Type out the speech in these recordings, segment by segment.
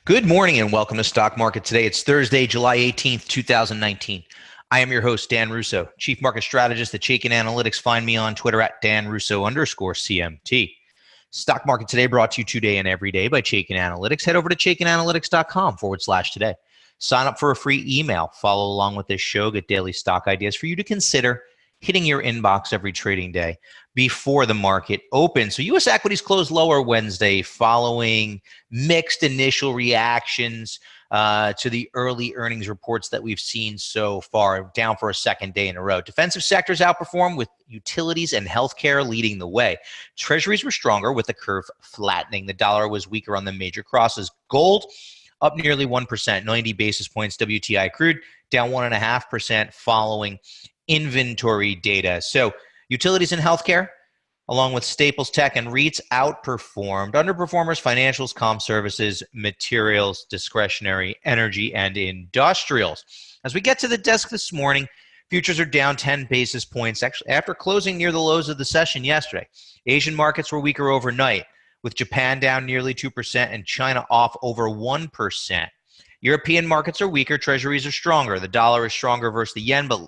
Good morning and welcome to Stock Market Today. It's Thursday, July 18th, 2019. I am your host, Dan Russo, Chief Market Strategist at Chaikin Analytics. Find me on Twitter at DanRusso_CMT. Stock Market Today brought to you today and every day by Chaikin Analytics. Head over to chaikinanalytics.com/today. Sign up for a free email. Follow along with this show. Get daily stock ideas for you to consider hitting your inbox every trading day before the market opens. So U.S. equities closed lower Wednesday following mixed initial reactions to the early earnings reports that we've seen so far, down for a second day in a row. Defensive sectors outperformed, with utilities and healthcare leading the way. Treasuries were stronger, with the curve flattening. The dollar was weaker on the major crosses. Gold up nearly 1%, 90 basis points. WTI crude down 1.5% following inventory data. So utilities and healthcare, along with staples, tech, and REITs, outperformed. Underperformers, financials, comm services, materials, discretionary, energy, and industrials. As we get to the desk this morning, futures are down 10 basis points actually after closing near the lows of the session yesterday. Asian markets were weaker overnight, with Japan down nearly 2% and China off over 1%. European markets are weaker. Treasuries are stronger. The dollar is stronger versus the yen, but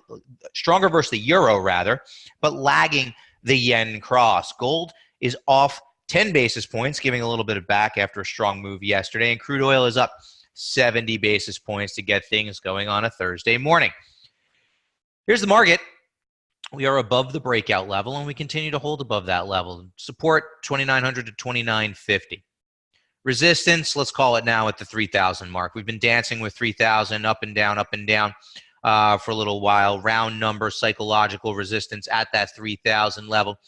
stronger versus the euro rather, but lagging the yen cross. Gold is off 10 basis points, giving a little bit of back after a strong move yesterday, and crude oil is up 70 basis points to get things going on a Thursday morning. Here's the market. We are above the breakout level, and we continue to hold above that level. Support 2,900 to 2,950. Resistance, let's call it now at the 3,000 mark. We've been dancing with 3,000 up and down for a little while. Round number, psychological resistance at that 3,000 level,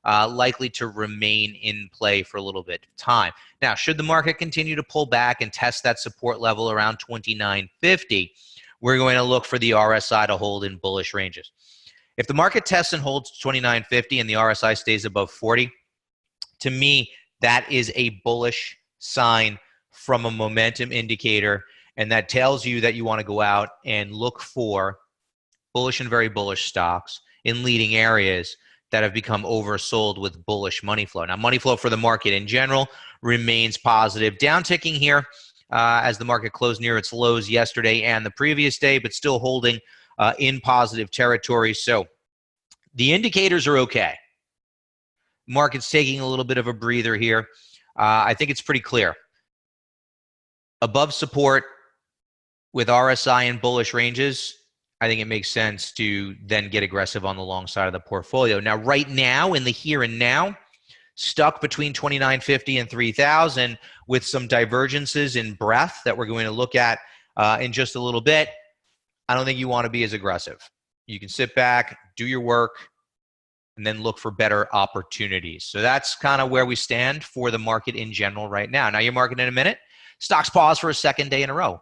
likely to remain in play for a little bit of time. Now, should the market continue to pull back and test that support level around 2,950, we're going to look for the RSI to hold in bullish ranges. If the market tests and holds 2,950 and the RSI stays above 40, to me, that is a bullish sign from a momentum indicator, and that tells you that you want to go out and look for bullish and very bullish stocks in leading areas that have become oversold with bullish money flow. Now, money flow for the market in general remains positive. Down ticking here as the market closed near its lows yesterday and the previous day, but still holding in positive territory. So the indicators are okay. Market's taking a little bit of a breather here. I think it's pretty clear. Above support with RSI in bullish ranges, I think it makes sense to then get aggressive on the long side of the portfolio. Now, right now, in the here and now, stuck between 2,950 and 3,000 with some divergences in breadth that we're going to look at in just a little bit. I don't think you want to be as aggressive. You can sit back, do your work, and then look for better opportunities. So that's kind of where we stand for the market in general right now. Now, your market in a minute. Stocks pause for a second day in a row.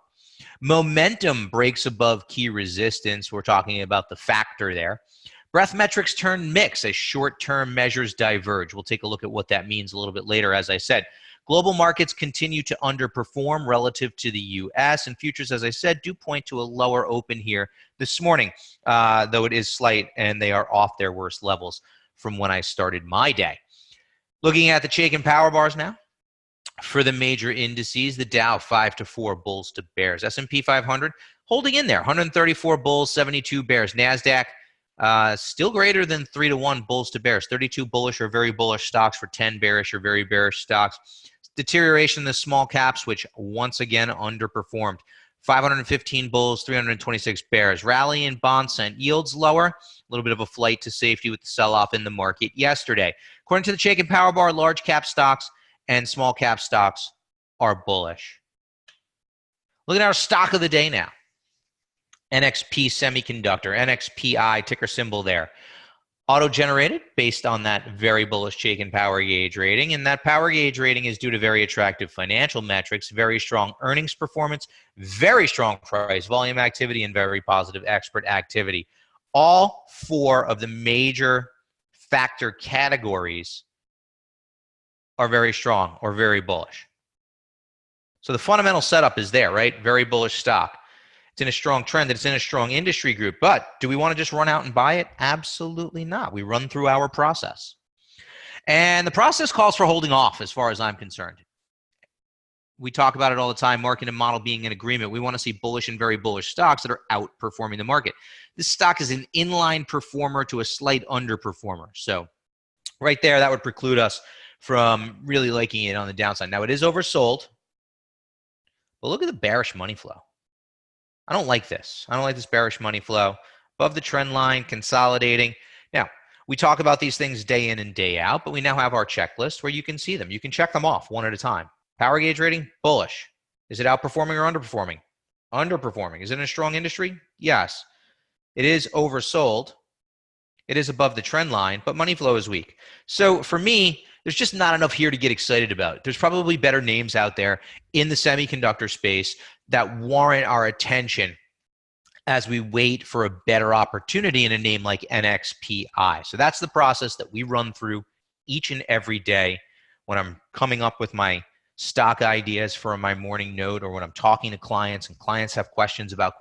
Momentum breaks above key resistance. We're talking about the factor there. Breadth metrics turn mixed as short-term measures diverge. We'll take a look at what that means a little bit later, as I said. Global markets continue to underperform relative to the U.S., and futures, as I said, do point to a lower open here this morning, though it is slight, and they are off their worst levels from when I started my day. Looking at the Chaikin power bars now. For the major indices, the Dow 5 to 4 bulls to bears. S&P 500 holding in there, 134 bulls, 72 bears. NASDAQ still greater than 3 to 1 bulls to bears. 32 bullish or very bullish stocks for 10 bearish or very bearish stocks. Deterioration in the small caps, which once again underperformed. 515 bulls, 326 bears. Rally in bond sent yields lower. A little bit of a flight to safety with the sell-off in the market yesterday. According to the Chaikin Power Bar, large cap stocks and small cap stocks are bullish. Look at our stock of the day now. NXP Semiconductor, NXPI, ticker symbol there. Auto-generated based on that very bullish Chaikin power gauge rating, and that power gauge rating is due to very attractive financial metrics, very strong earnings performance, very strong price volume activity, and very positive expert activity. All four of the major factor categories are very strong or very bullish. So the fundamental setup is there, right? Very bullish stock. It's in a strong trend, it's in a strong industry group. But do we want to just run out and buy it? Absolutely not. We run through our process. And the process calls for holding off as far as I'm concerned. we talk about it all the time, market and model being in agreement. We want to see bullish and very bullish stocks that are outperforming the market. This stock is an inline performer to a slight underperformer. So right there, that would preclude us from really liking it on the downside. Now, it is oversold, but look at the bearish money flow. I don't like this. I don't like this bearish money flow. Above the trend line, consolidating. Now, we talk about these things day in and day out, but we now have our checklist where you can see them. You can check them off one at a time. Power gauge rating, bullish. Is it outperforming or underperforming? Underperforming. Is it in a strong industry? Yes. It is oversold. It is above the trend line, but money flow is weak. So for me, there's just not enough here to get excited about. There's probably better names out there in the semiconductor space that warrant our attention as we wait for a better opportunity in a name like NXPI. So that's the process that we run through each and every day when I'm coming up with my stock ideas for my morning note, or when I'm talking to clients and clients have questions about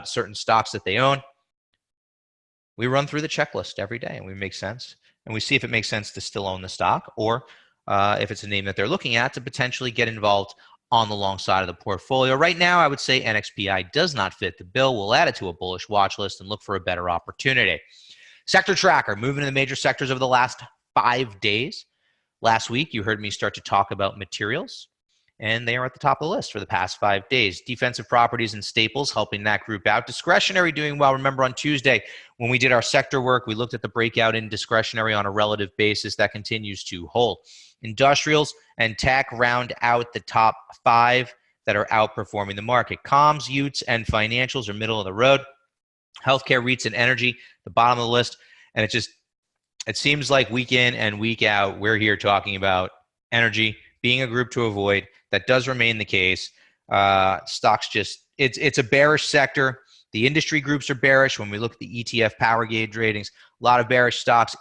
certain stocks that they own. We run through the checklist every day and we make sense. And we see if it makes sense to still own the stock, or if it's a name that they're looking at, to potentially get involved on the long side of the portfolio. Right now, I would say NXPI does not fit the bill. We'll add it to a bullish watch list and look for a better opportunity. Sector tracker, moving to the major sectors over the last 5 days. Last week, you heard me start to talk about materials, and they are at the top of the list for the past 5 days. Defensive properties and staples helping that group out. Discretionary doing well. Remember on Tuesday when we did our sector work, we looked at the breakout in discretionary on a relative basis. That continues to hold. Industrials and tech round out the top 5 that are outperforming the market. Comms, Utes, and financials are middle of the road. Healthcare, REITs, and energy, the bottom of the list. And it seems like week in and week out, we're here talking about energy being a group to avoid. That does remain the case. Stocks it's a bearish sector. The industry groups are bearish. When we look at the ETF power gauge ratings, a lot of bearish stocks.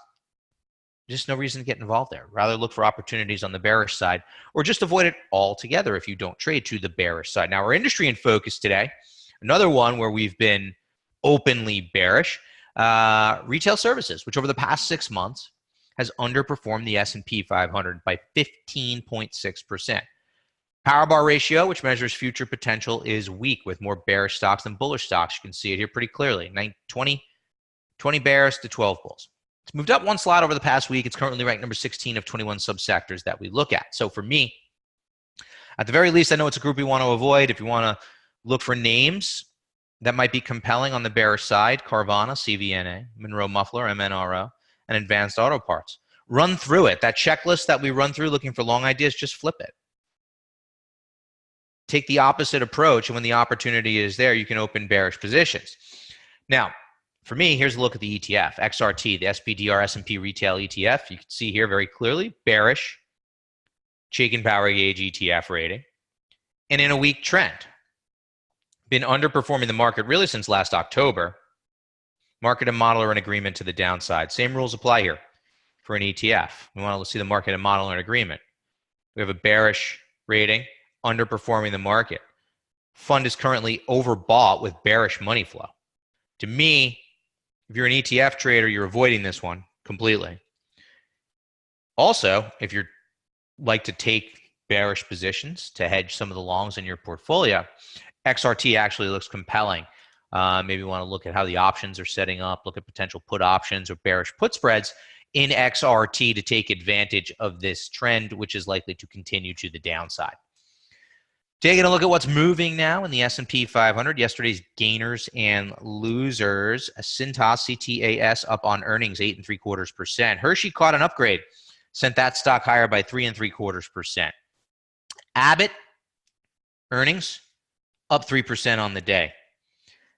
Just no reason to get involved there. Rather look for opportunities on the bearish side, or just avoid it altogether if you don't trade to the bearish side. Now, our industry in focus today, another one where we've been openly bearish, retail services, which over the past 6 months has underperformed the S&P 500 by 15.6%. Power bar ratio, which measures future potential, is weak with more bearish stocks than bullish stocks. You can see it here pretty clearly. 20 bears to 12 bulls. It's moved up one slot over the past week. It's currently ranked number 16 of 21 subsectors that we look at. So for me, at the very least, I know it's a group we want to avoid. If you want to look for names that might be compelling on the bearish side, Carvana, CVNA, Monroe Muffler, MNRO, and Advanced Auto Parts. Run through it. That checklist that we run through looking for long ideas, just flip it. Take the opposite approach, and when the opportunity is there, you can open bearish positions. Now, for me, here's a look at the ETF, XRT, the SPDR S&P Retail ETF. You can see here very clearly, bearish, Chaikin Power Gauge ETF rating, and in a weak trend. Been underperforming the market really since last October. Market and model are in agreement to the downside. Same rules apply here for an ETF. We want to see the market and model in agreement. We have a bearish rating, underperforming the market. Fund is currently overbought with bearish money flow. To me, if you're an ETF trader, you're avoiding this one completely. Also, if you're like to take bearish positions to hedge some of the longs in your portfolio, XRT actually looks compelling. Maybe you want to look at how the options are setting up, look at potential put options or bearish put spreads in XRT to take advantage of this trend, which is likely to continue to the downside. Taking a look at what's moving now in the S&P 500, yesterday's gainers and losers. Cintas, CTAS, up on earnings, 8.75%. Hershey caught an upgrade, sent that stock higher by 3.75%. Abbott, earnings, up 3% on the day.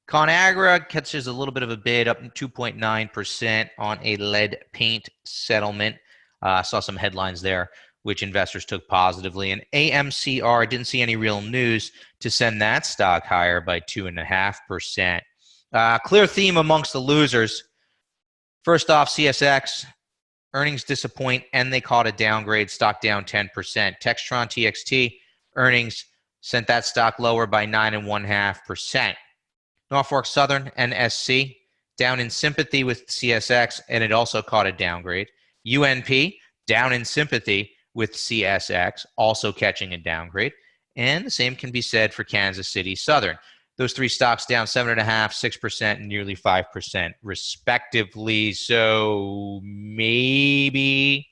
ConAgra catches a little bit of a bid, up 2.9% on a lead paint settlement. Saw some headlines there, which investors took positively. And AMCR, didn't see any real news to send that stock higher by 2.5%. Clear theme amongst the losers. First off, CSX, earnings disappoint, and they caught a downgrade, stock down 10%. Textron TXT, earnings sent that stock lower by 9.5%. Norfolk Southern, NSC, down in sympathy with CSX, and it also caught a downgrade. UNP, down in sympathy with CSX, also catching a downgrade. And the same can be said for Kansas City Southern. Those three stocks down 7.5%, 6%, and nearly 5% respectively. So maybe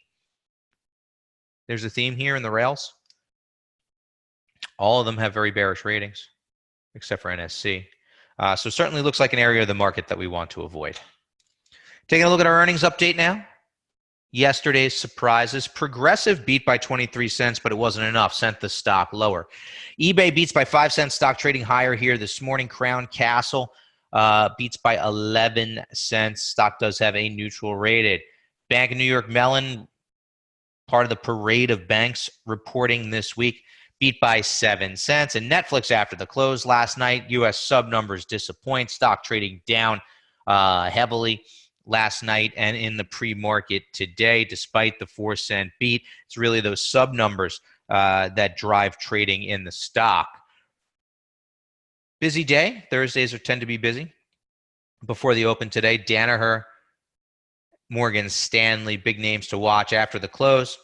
there's a theme here in the rails. All of them have very bearish ratings, except for NSC. So certainly looks like an area of the market that we want to avoid. Taking a look at our earnings update now. Yesterday's surprises. Progressive beat by 23 cents, but it wasn't enough. Sent the stock lower. eBay beats by 5 cents. Stock trading higher here this morning. Crown Castle beats by 11 cents. Stock does have a neutral rated. Bank of New York Mellon, part of the parade of banks reporting this week, beat by 7 cents. And Netflix after the close last night. U.S. sub numbers disappoint. Stock trading down heavily last night and in the pre-market today, despite the 4-cent beat. It's really those sub numbers that drive trading in the stock. Busy day. Thursdays tend to be busy. Before the open today, Danaher, Morgan Stanley, big names to watch after the close.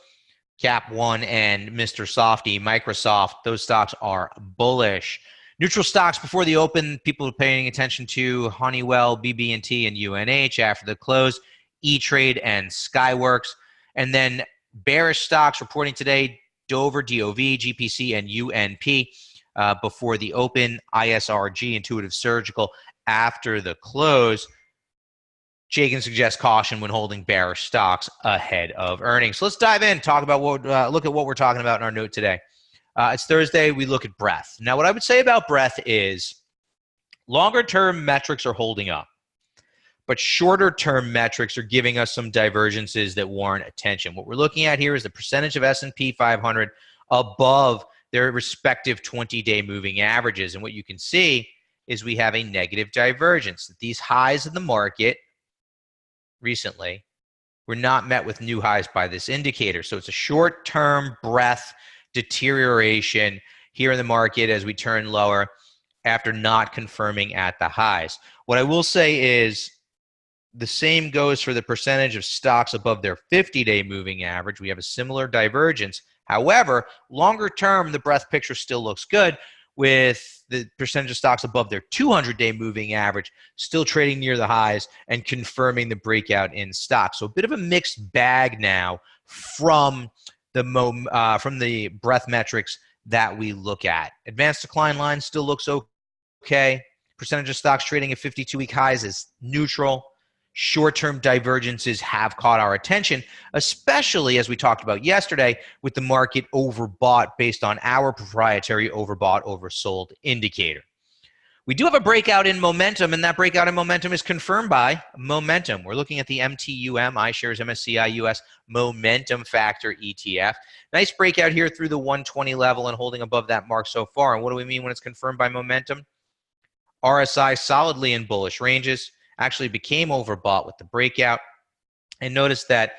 Cap One and Mr. Softy, Microsoft, those stocks are bullish. Neutral stocks before the open, people are paying attention to Honeywell, BB&T, and UNH after the close, E-Trade and Skyworks. And then bearish stocks reporting today, Dover, DOV, GPC, and UNP before the open, ISRG, Intuitive Surgical after the close. Chaikin suggests caution when holding bearish stocks ahead of earnings. So let's dive in, talk about look at what we're talking about in our note today. It's Thursday. We look at breadth. Now, what I would say about breadth is longer-term metrics are holding up, but shorter-term metrics are giving us some divergences that warrant attention. What we're looking at here is the percentage of S&P 500 above their respective 20-day moving averages. And what you can see is we have a negative divergence. These highs in the market recently were not met with new highs by this indicator. So it's a short-term breadth deterioration here in the market as we turn lower after not confirming at the highs. What I will say is the same goes for the percentage of stocks above their 50-day moving average. We have a similar divergence. However, longer term, the breadth picture still looks good, with the percentage of stocks above their 200-day moving average still trading near the highs and confirming the breakout in stock. So a bit of a mixed bag now from the breadth metrics that we look at. Advanced decline line still looks okay. Percentage of stocks trading at 52-week highs is neutral. Short-term divergences have caught our attention, especially as we talked about yesterday with the market overbought based on our proprietary overbought, oversold indicator. We do have a breakout in momentum, and that breakout in momentum is confirmed by momentum. We're looking at the MTUM, iShares MSCI US Momentum Factor ETF. Nice breakout here through the 120 level and holding above that mark so far. And what do we mean when it's confirmed by momentum? RSI solidly in bullish ranges. Actually became overbought with the breakout. And notice that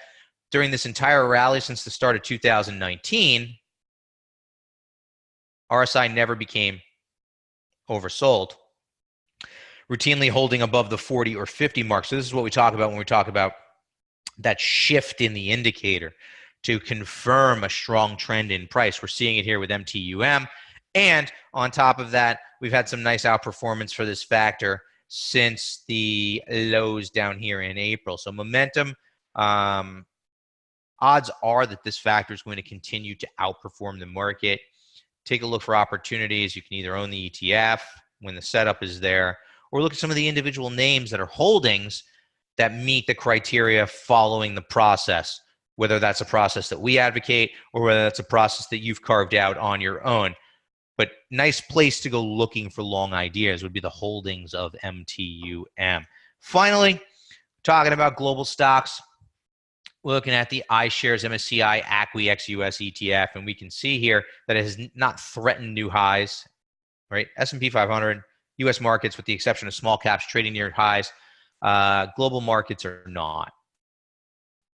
during this entire rally since the start of 2019, RSI never became oversold, routinely holding above the 40 or 50 mark. So this is what we talk about when we talk about that shift in the indicator to confirm a strong trend in price. We're seeing it here with MTUM. And on top of that, we've had some nice outperformance for this factor since the lows down here in April. So momentum, odds are that this factor is going to continue to outperform the market. Take a look for opportunities. You can either own the ETF when the setup is there, or look at some of the individual names that are holdings that meet the criteria following the process, whether that's a process that we advocate or whether that's a process that you've carved out on your own. But nice place to go looking for long ideas would be the holdings of MTUM. Finally, talking about global stocks, we're looking at the iShares MSCI ACWI ex-US ETF, and we can see here that it has not threatened new highs, right? S&P 500, US markets, with the exception of small caps, trading near highs. Global markets are not,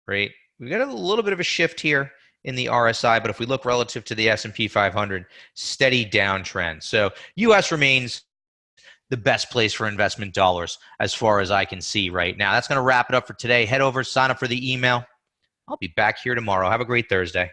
right? We've got a little bit of a shift here in the RSI, but if we look relative to the S&P 500, steady downtrend. So US remains the best place for investment dollars as far as I can see right now. That's going to wrap it up for today. Head over, sign up for the email. I'll be back here tomorrow. Have a great Thursday.